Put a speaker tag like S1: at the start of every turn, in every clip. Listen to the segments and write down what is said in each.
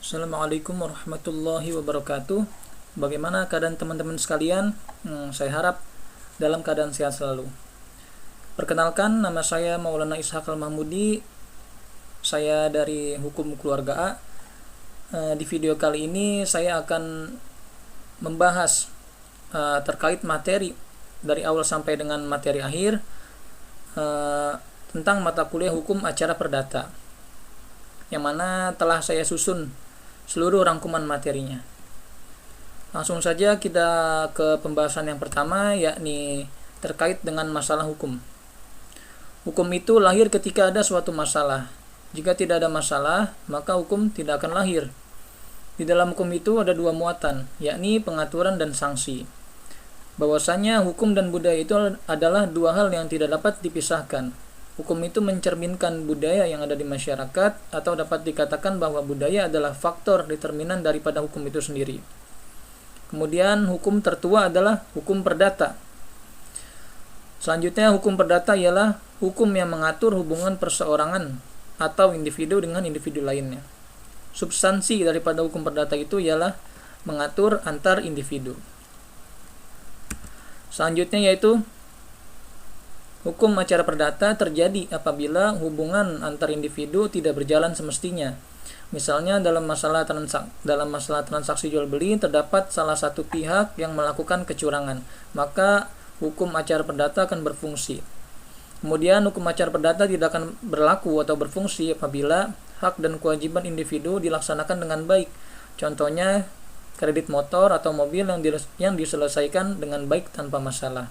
S1: Assalamualaikum warahmatullahi wabarakatuh. Bagaimana keadaan teman-teman sekalian? Saya harap dalam keadaan sehat selalu. Perkenalkan, nama saya Maulana Ishaq Al-Mahmudi. Saya dari Hukum Keluarga A. Di video kali ini saya akan membahas terkait materi dari awal sampai dengan materi akhir tentang mata kuliah Hukum Acara Perdata, yang mana telah saya susun seluruh rangkuman materinya. Langsung saja kita ke pembahasan yang pertama, yakni terkait dengan masalah hukum. Hukum itu lahir ketika ada suatu masalah. Jika tidak ada masalah, maka hukum tidak akan lahir. Di dalam hukum itu ada dua muatan, yakni pengaturan dan sanksi. Bahwasanya hukum dan budaya itu adalah dua hal yang tidak dapat dipisahkan. Hukum itu mencerminkan budaya yang ada di masyarakat, atau dapat dikatakan bahwa budaya adalah faktor determinan daripada hukum itu sendiri. Kemudian hukum tertua adalah hukum perdata. Selanjutnya hukum perdata ialah hukum yang mengatur hubungan perseorangan atau individu dengan individu lainnya. Substansi daripada hukum perdata itu ialah mengatur antar individu. Selanjutnya yaitu hukum acara perdata terjadi apabila hubungan antar individu tidak berjalan semestinya. Misalnya dalam masalah transaksi jual beli terdapat salah satu pihak yang melakukan kecurangan, maka hukum acara perdata akan berfungsi. Kemudian hukum acara perdata tidak akan berlaku atau berfungsi apabila hak dan kewajiban individu dilaksanakan dengan baik. Contohnya kredit motor atau mobil yang diselesaikan dengan baik tanpa masalah.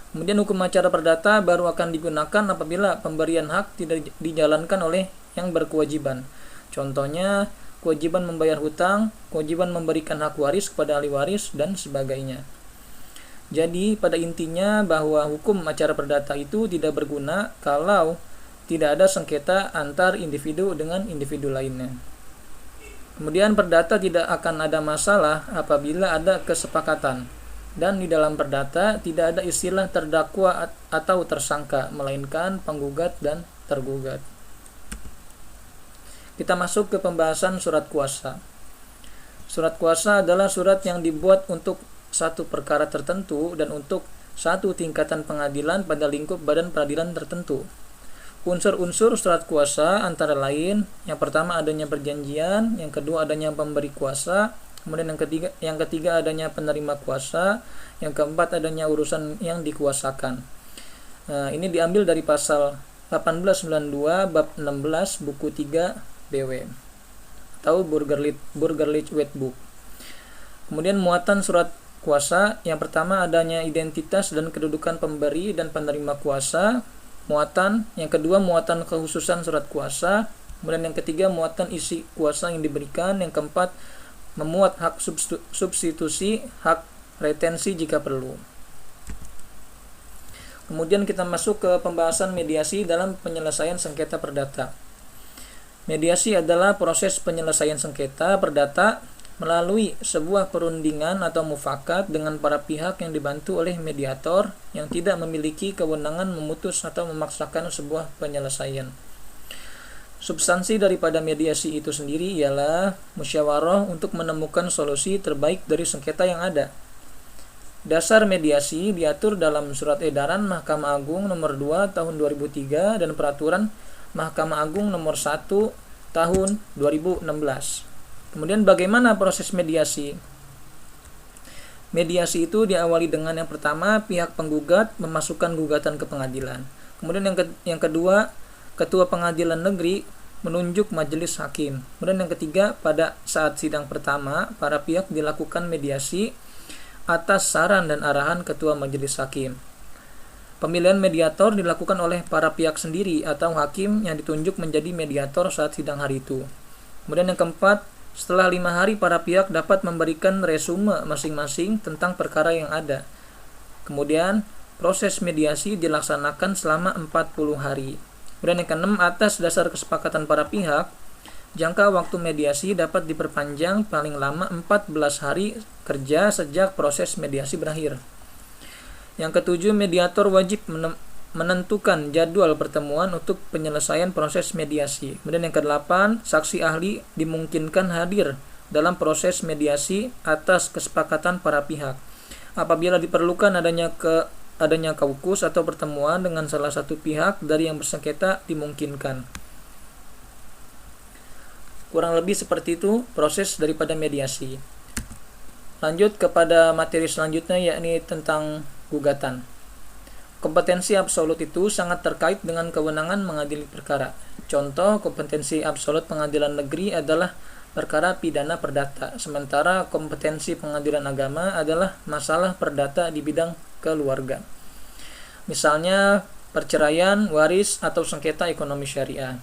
S1: Kemudian hukum acara perdata baru akan digunakan apabila pemberian hak tidak dijalankan oleh yang berkewajiban. Contohnya kewajiban membayar hutang, kewajiban memberikan hak waris kepada ahli waris, dan sebagainya. Jadi pada intinya bahwa hukum acara perdata itu tidak berguna kalau tidak ada sengketa antar individu dengan individu lainnya. Kemudian perdata tidak akan ada masalah apabila ada kesepakatan. Dan di dalam perdata tidak ada istilah terdakwa atau tersangka, melainkan penggugat dan tergugat. Kita masuk ke pembahasan surat kuasa. Surat kuasa adalah surat yang dibuat untuk satu perkara tertentu dan untuk satu tingkatan pengadilan pada lingkup badan peradilan tertentu. Unsur-unsur surat kuasa antara lain, yang pertama adanya perjanjian, yang kedua adanya pemberi kuasa, kemudian yang ketiga adanya penerima kuasa, yang keempat adanya urusan yang dikuasakan. Ini diambil dari pasal 1892 bab 16 buku 3 BW atau Burgerlich Wetboek. Kemudian muatan surat kuasa, yang pertama adanya identitas dan kedudukan pemberi dan penerima kuasa, muatan, yang kedua muatan kekhususan surat kuasa, kemudian yang ketiga muatan isi kuasa yang diberikan, yang keempat memuat hak substitusi, hak retensi jika perlu. Kemudian kita masuk ke pembahasan mediasi dalam penyelesaian sengketa perdata. Mediasi adalah proses penyelesaian sengketa perdata melalui sebuah perundingan atau mufakat dengan para pihak yang dibantu oleh mediator yang tidak memiliki kewenangan memutus atau memaksakan sebuah penyelesaian. Substansi daripada mediasi itu sendiri ialah musyawarah untuk menemukan solusi terbaik dari sengketa yang ada. Dasar mediasi diatur dalam Surat Edaran Mahkamah Agung nomor 2 tahun 2003 dan Peraturan Mahkamah Agung nomor 1 tahun 2016. Kemudian bagaimana proses mediasi? Mediasi itu diawali dengan yang pertama pihak penggugat memasukkan gugatan ke pengadilan. Kemudian yang kedua, ketua pengadilan negeri menunjuk majelis hakim. Kemudian yang ketiga, pada saat sidang pertama, para pihak dilakukan mediasi atas saran dan arahan ketua majelis hakim. Pemilihan mediator dilakukan oleh para pihak sendiri atau hakim yang ditunjuk menjadi mediator saat sidang hari itu. Kemudian yang keempat, setelah 5 hari para pihak dapat memberikan resume masing-masing tentang perkara yang ada. Kemudian proses mediasi dilaksanakan selama 40 hari. Kemudian yang keenam, atas dasar kesepakatan para pihak, jangka waktu mediasi dapat diperpanjang paling lama 14 hari kerja sejak proses mediasi berakhir. Yang ketujuh, mediator wajib menentukan jadwal pertemuan untuk penyelesaian proses mediasi. Kemudian yang ke-8, saksi ahli dimungkinkan hadir dalam proses mediasi atas kesepakatan para pihak. Apabila diperlukan adanya kaukus atau pertemuan dengan salah satu pihak dari yang bersengketa dimungkinkan. Kurang lebih seperti itu proses daripada mediasi. Lanjut kepada materi selanjutnya, yakni tentang gugatan. Kompetensi absolut itu sangat terkait dengan kewenangan mengadili perkara. Contoh kompetensi absolut pengadilan negeri adalah perkara pidana perdata, sementara kompetensi pengadilan agama adalah masalah perdata di bidang keluarga. Misalnya perceraian, waris, atau sengketa ekonomi syariah.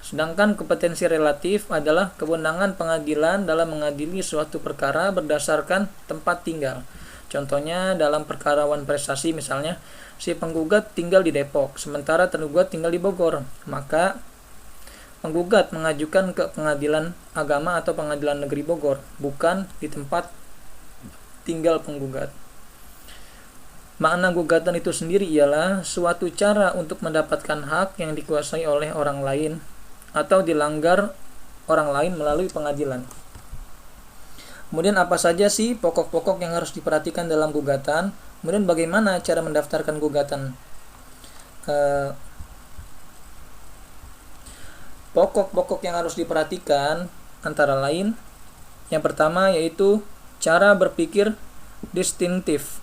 S1: Sedangkan kompetensi relatif adalah kewenangan pengadilan dalam mengadili suatu perkara berdasarkan tempat tinggal. Contohnya dalam perkara wan prestasi misalnya, si penggugat tinggal di Depok, sementara tergugat tinggal di Bogor. Maka penggugat mengajukan ke pengadilan agama atau pengadilan negeri Bogor, bukan di tempat tinggal penggugat. Makna gugatan itu sendiri ialah suatu cara untuk mendapatkan hak yang dikuasai oleh orang lain atau dilanggar orang lain melalui pengadilan. Kemudian apa saja sih pokok-pokok yang harus diperhatikan dalam gugatan? Kemudian bagaimana cara mendaftarkan gugatan? Pokok-pokok yang harus diperhatikan antara lain, yang pertama yaitu cara berpikir distinktif.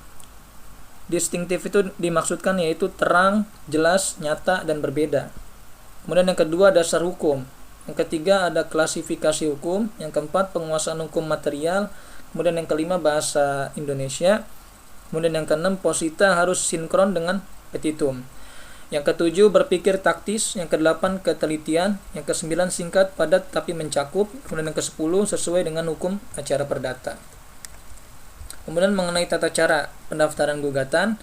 S1: Distinktif itu dimaksudkan yaitu terang, jelas, nyata, dan berbeda. Kemudian yang kedua dasar hukum. Yang ketiga ada klasifikasi hukum. Yang keempat penguasaan hukum material. Kemudian yang kelima bahasa Indonesia. Kemudian yang keenam posita harus sinkron dengan petitum. Yang ketujuh berpikir taktis. Yang kedelapan ketelitian. Yang kesembilan singkat, padat tapi mencakup. Kemudian yang kesepuluh sesuai dengan hukum acara perdata. Kemudian mengenai tata cara pendaftaran gugatan.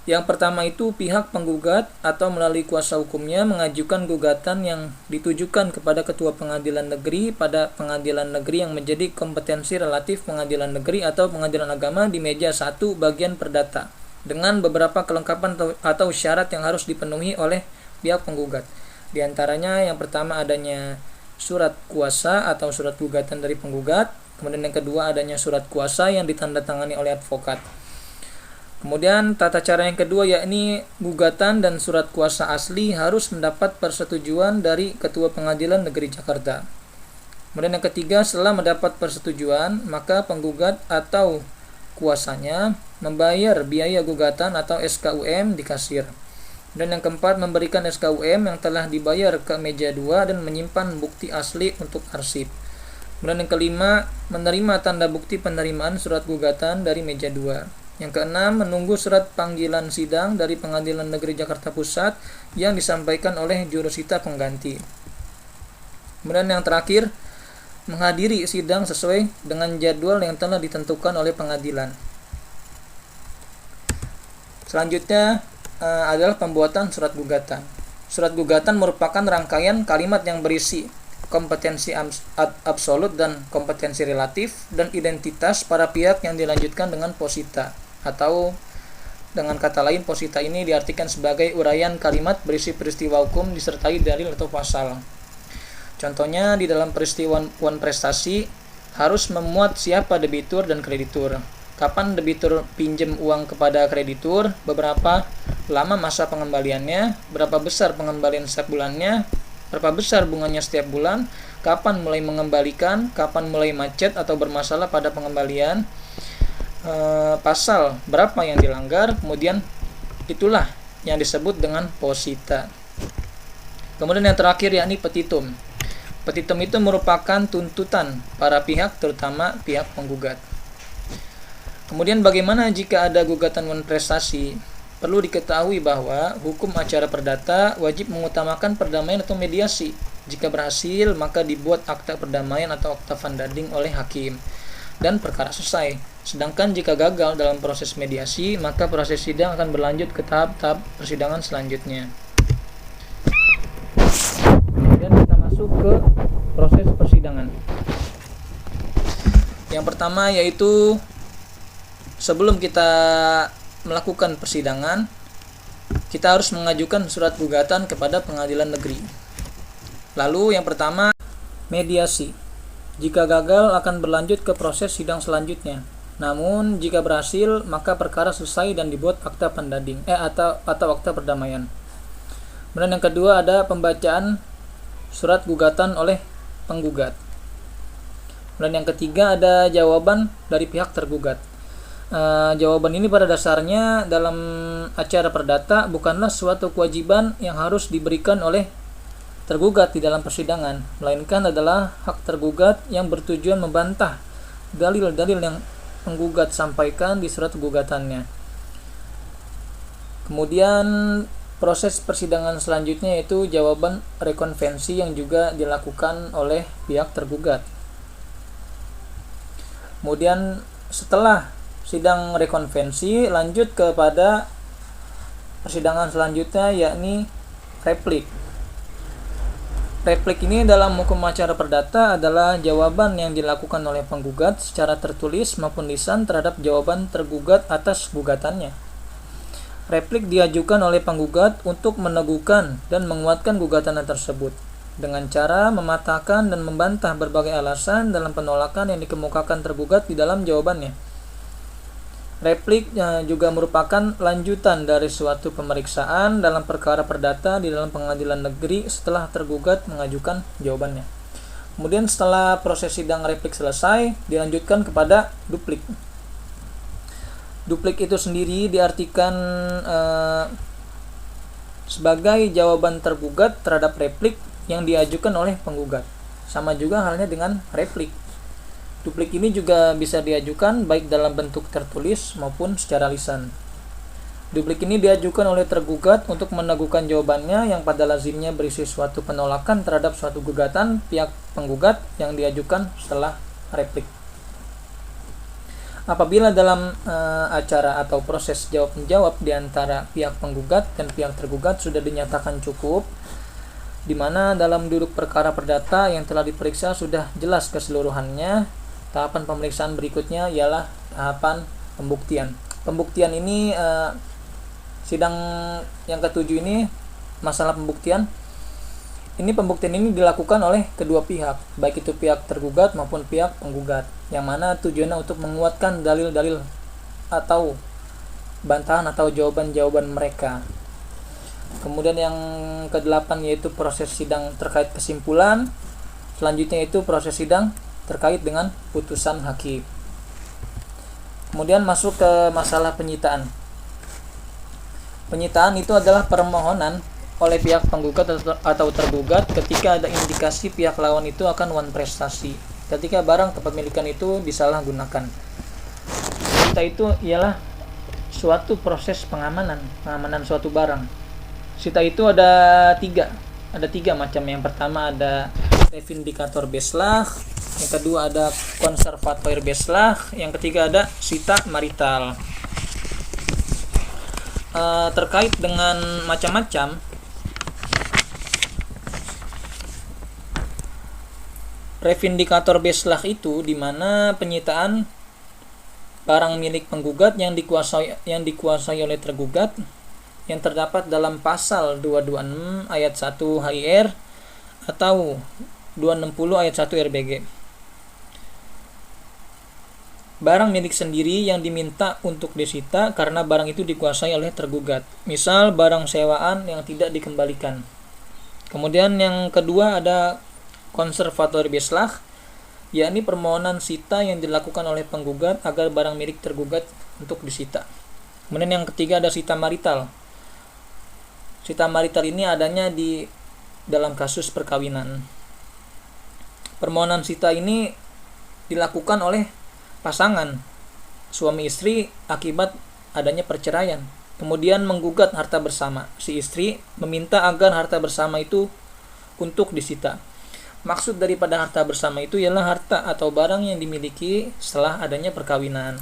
S1: Yang pertama itu pihak penggugat atau melalui kuasa hukumnya mengajukan gugatan yang ditujukan kepada ketua pengadilan negeri pada pengadilan negeri yang menjadi kompetensi relatif pengadilan negeri atau pengadilan agama di meja 1 bagian perdata dengan beberapa kelengkapan atau syarat yang harus dipenuhi oleh pihak penggugat. Di antaranya yang pertama adanya surat kuasa atau surat gugatan dari penggugat, kemudian yang kedua adanya surat kuasa yang ditandatangani oleh advokat. Kemudian tata cara yang kedua yakni gugatan dan surat kuasa asli harus mendapat persetujuan dari Ketua Pengadilan Negeri Jakarta. Kemudian yang ketiga, setelah mendapat persetujuan, maka penggugat atau kuasanya membayar biaya gugatan atau SKUM di kasir. Dan yang keempat, memberikan SKUM yang telah dibayar ke meja 2 dan menyimpan bukti asli untuk arsip. Kemudian yang kelima, menerima tanda bukti penerimaan surat gugatan dari meja 2. Yang keenam, menunggu surat panggilan sidang dari Pengadilan Negeri Jakarta Pusat yang disampaikan oleh jurusita pengganti. Kemudian yang terakhir, menghadiri sidang sesuai dengan jadwal yang telah ditentukan oleh pengadilan. Selanjutnya adalah pembuatan surat gugatan. Surat gugatan merupakan rangkaian kalimat yang berisi kompetensi absolut dan kompetensi relatif dan identitas para pihak yang dilanjutkan dengan posita. Atau dengan kata lain, posita ini diartikan sebagai uraian kalimat berisi peristiwa hukum disertai dalil atau pasal. Contohnya di dalam peristiwa wan prestasi harus memuat siapa debitur dan kreditur, kapan debitur pinjam uang kepada kreditur, beberapa lama masa pengembaliannya, berapa besar pengembalian setiap bulannya, berapa besar bunganya setiap bulan, kapan mulai mengembalikan, kapan mulai macet atau bermasalah pada pengembalian, pasal berapa yang dilanggar, kemudian itulah yang disebut dengan posita. Kemudian yang terakhir yakni petitum. Petitum itu merupakan tuntutan para pihak, terutama pihak penggugat. Kemudian bagaimana jika ada gugatan wan prestasi? Perlu diketahui bahwa hukum acara perdata wajib mengutamakan perdamaian atau mediasi. Jika berhasil, maka dibuat akta perdamaian atau akta vandading oleh hakim dan perkara selesai. Sedangkan jika gagal dalam proses mediasi, maka proses sidang akan berlanjut ke tahap-tahap persidangan selanjutnya. Kemudian kita masuk ke proses persidangan. Yang pertama yaitu sebelum kita melakukan persidangan, kita harus mengajukan surat gugatan kepada pengadilan negeri. Lalu yang pertama, mediasi. Jika gagal akan berlanjut ke proses sidang selanjutnya. Namun jika berhasil, maka perkara selesai dan dibuat akta pendading atau akta perdamaian. Kemudian yang kedua ada pembacaan surat gugatan oleh penggugat. Dan yang ketiga ada jawaban dari pihak tergugat. Jawaban ini pada dasarnya dalam acara perdata bukanlah suatu kewajiban yang harus diberikan oleh tergugat di dalam persidangan, melainkan adalah hak tergugat yang bertujuan membantah dalil-dalil yang penggugat sampaikan di surat gugatannya. Kemudian proses persidangan selanjutnya yaitu jawaban rekonvensi yang juga dilakukan oleh pihak tergugat. Kemudian setelah sidang rekonvensi lanjut kepada persidangan selanjutnya yakni replik. Replik ini dalam hukum acara perdata adalah jawaban yang dilakukan oleh penggugat secara tertulis maupun lisan terhadap jawaban tergugat atas gugatannya. Replik diajukan oleh penggugat untuk meneguhkan dan menguatkan gugatan tersebut dengan cara mematahkan dan membantah berbagai alasan dalam penolakan yang dikemukakan tergugat di dalam jawabannya. Replik juga merupakan lanjutan dari suatu pemeriksaan dalam perkara perdata di dalam pengadilan negeri setelah tergugat mengajukan jawabannya. Kemudian setelah proses sidang replik selesai, dilanjutkan kepada duplik. Duplik itu sendiri diartikan sebagai jawaban tergugat terhadap replik yang diajukan oleh penggugat. Sama juga halnya dengan replik. Duplik ini juga bisa diajukan baik dalam bentuk tertulis maupun secara lisan. Duplik ini diajukan oleh tergugat untuk meneguhkan jawabannya yang pada lazimnya berisi suatu penolakan terhadap suatu gugatan pihak penggugat yang diajukan setelah replik. Apabila dalam acara atau proses jawab-menjawab di antara pihak penggugat dan pihak tergugat sudah dinyatakan cukup, di mana dalam duduk perkara perdata yang telah diperiksa sudah jelas keseluruhannya, tahapan pemeriksaan berikutnya ialah tahapan pembuktian. Pembuktian ini sidang yang ketujuh ini masalah pembuktian. Pembuktian ini dilakukan oleh kedua pihak, baik itu pihak tergugat maupun pihak penggugat, yang mana tujuannya untuk menguatkan dalil-dalil atau bantahan atau jawaban-jawaban mereka. Kemudian yang ke-8 yaitu proses sidang terkait kesimpulan. Selanjutnya itu proses sidang terkait dengan putusan hakim. Kemudian masuk ke masalah penyitaan. Penyitaan itu adalah permohonan oleh pihak penggugat atau tergugat ketika ada indikasi pihak lawan itu akan wan prestasi, ketika barang kepemilikan itu disalahgunakan. Sita itu ialah suatu proses pengamanan suatu barang. Sita itu ada tiga macam. Yang pertama ada revindikator beslag, yang kedua ada konservator beslag, yang ketiga ada sita marital. Terkait dengan macam-macam, revindikator beslag itu di mana penyitaan barang milik penggugat yang dikuasai oleh tergugat yang terdapat dalam pasal 226 ayat 1 HIR atau 260 ayat 1 RBG. Barang milik sendiri yang diminta untuk disita karena barang itu dikuasai oleh tergugat. Misal barang sewaan yang tidak dikembalikan. Kemudian yang kedua ada konservator beslag, yakni permohonan sita yang dilakukan oleh penggugat agar barang milik tergugat untuk disita. Kemudian yang ketiga ada sita marital. Sita marital ini adanya di dalam kasus perkawinan. Permohonan sita ini dilakukan oleh pasangan suami istri akibat adanya perceraian. Kemudian menggugat harta bersama. Si istri meminta agar harta bersama itu untuk disita. Maksud daripada harta bersama itu ialah harta atau barang yang dimiliki setelah adanya perkawinan.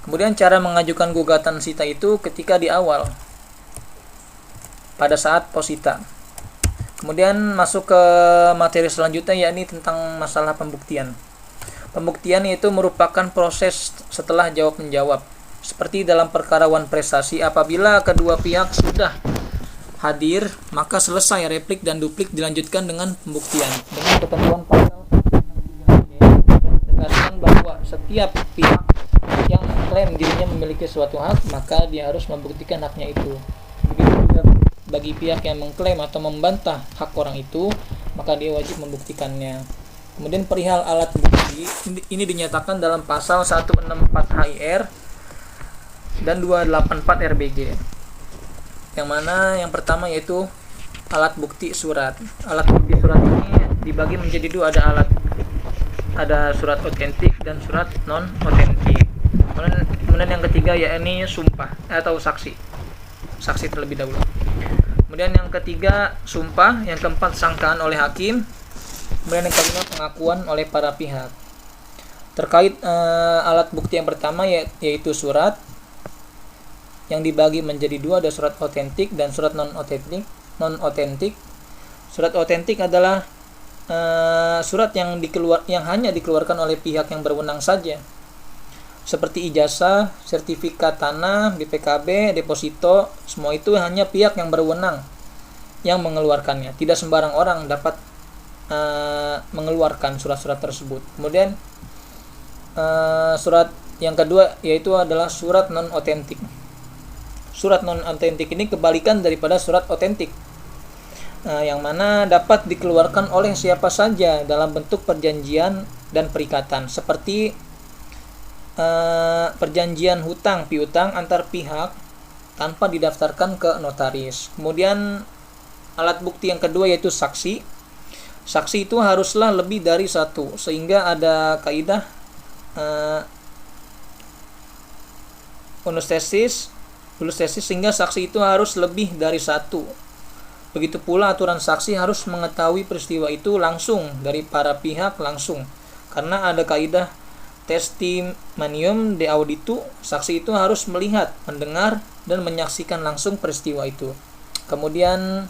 S1: Kemudian cara mengajukan gugatan sita itu ketika di awal, pada saat posita. Kemudian masuk ke materi selanjutnya, yakni tentang masalah pembuktian. Pembuktian itu merupakan proses setelah jawab-menjawab. Seperti dalam perkara wan prestasi, apabila kedua pihak sudah hadir, maka selesai replik dan duplik dilanjutkan dengan pembuktian dengan ketentuan pasal yang menegaskan bahwa setiap pihak yang mengklaim dirinya memiliki suatu hak, maka dia harus membuktikan haknya itu. Begitu juga bagi pihak yang mengklaim atau membantah hak orang itu, maka dia wajib membuktikannya. Kemudian perihal alat bukti, ini dinyatakan dalam pasal 164 HIR dan 284 RBG. Yang mana yang pertama yaitu alat bukti surat. Alat bukti surat ini dibagi menjadi dua, ada surat otentik dan surat non otentik. Kemudian yang ketiga yakni sumpah atau saksi terlebih dahulu. Kemudian yang ketiga sumpah, yang keempat sangkaan oleh hakim, kemudian yang kelima pengakuan oleh para pihak. Terkait alat bukti yang pertama yaitu surat, yang dibagi menjadi dua, ada surat otentik dan surat non otentik. Surat otentik adalah surat yang hanya dikeluarkan oleh pihak yang berwenang saja, seperti ijazah, sertifikat tanah, BPKB, deposito, semua itu hanya pihak yang berwenang yang mengeluarkannya. Tidak sembarang orang dapat mengeluarkan surat-surat tersebut. Kemudian surat yang kedua yaitu adalah surat non otentik. Surat non otentik ini kebalikan daripada surat otentik, yang mana dapat dikeluarkan oleh siapa saja dalam bentuk perjanjian dan perikatan, seperti perjanjian hutang piutang antar pihak tanpa didaftarkan ke notaris. Kemudian alat bukti yang kedua yaitu saksi. Saksi itu haruslah lebih dari satu, sehingga ada kaidah unustesis, sehingga saksi itu harus lebih dari satu. Begitu pula aturan saksi harus mengetahui peristiwa itu langsung dari para pihak langsung, karena ada kaidah testimonium de auditu, saksi itu harus melihat, mendengar, dan menyaksikan langsung peristiwa itu. Kemudian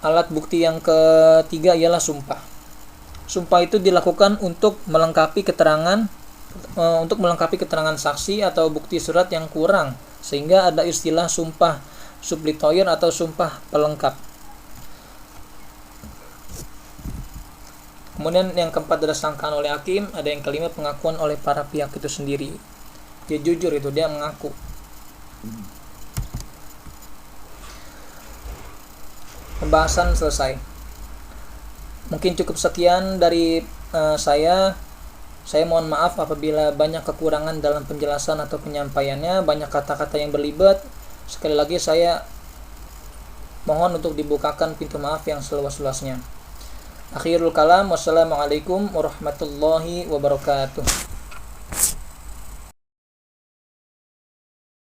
S1: alat bukti yang ketiga ialah sumpah. Sumpah itu dilakukan untuk melengkapi keterangan saksi atau bukti surat yang kurang, sehingga ada istilah sumpah suplitoyer atau sumpah pelengkap. Kemudian yang keempat adalah sangkaan oleh hakim, ada yang kelima pengakuan oleh para pihak itu sendiri. Dia jujur, itu dia mengaku. Pembahasan selesai. Mungkin cukup sekian dari saya. Saya mohon maaf apabila banyak kekurangan dalam penjelasan atau penyampaiannya, banyak kata-kata yang berlibat. Sekali lagi saya mohon untuk dibukakan pintu maaf yang seluas-luasnya. Akhirul kalam, wassalamualaikum warahmatullahi wabarakatuh.